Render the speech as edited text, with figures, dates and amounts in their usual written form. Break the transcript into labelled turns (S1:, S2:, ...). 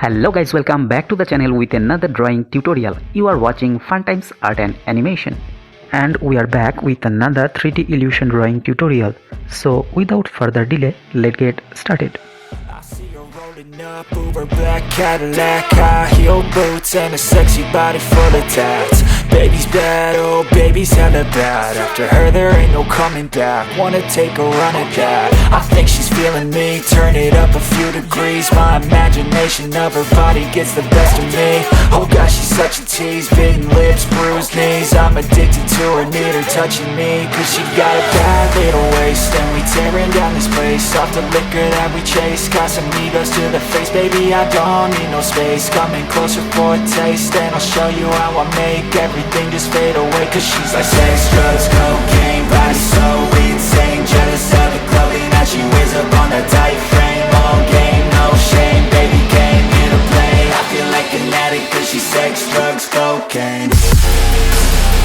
S1: Hello guys, welcome back to the channel with another drawing tutorial. You are watching Fun Times Art and Animation, and we are back with another 3D illusion drawing tutorial. So without further delay, let's get started.
S2: I see her rolling up, Uber black Cadillac, high heel boots and a sexy body full of tats. Baby's bad, oh baby's hella bad. After her there ain't no coming back. Wanna take a run at that. I think she's feeling me, turn it up a few degrees. My imagination of her body gets the best of me. Oh gosh, she's such a tease, bitten lips, bruised knees. I'm addicted to her, need her touching me, cause she got a bad little waist. And we tearing down this place, off the liquor that we chase. Got some egos to the face, baby I don't need no space. Coming closer for a taste, and I'll show you how I make everything just fade away. Cause she's like sex, drugs, cocaine, body so insane. Jealous of the clothing that she wears up on a tight frame. All game, no shame, baby came here to play. I feel like an addict cause she's sex, drugs, cocaine.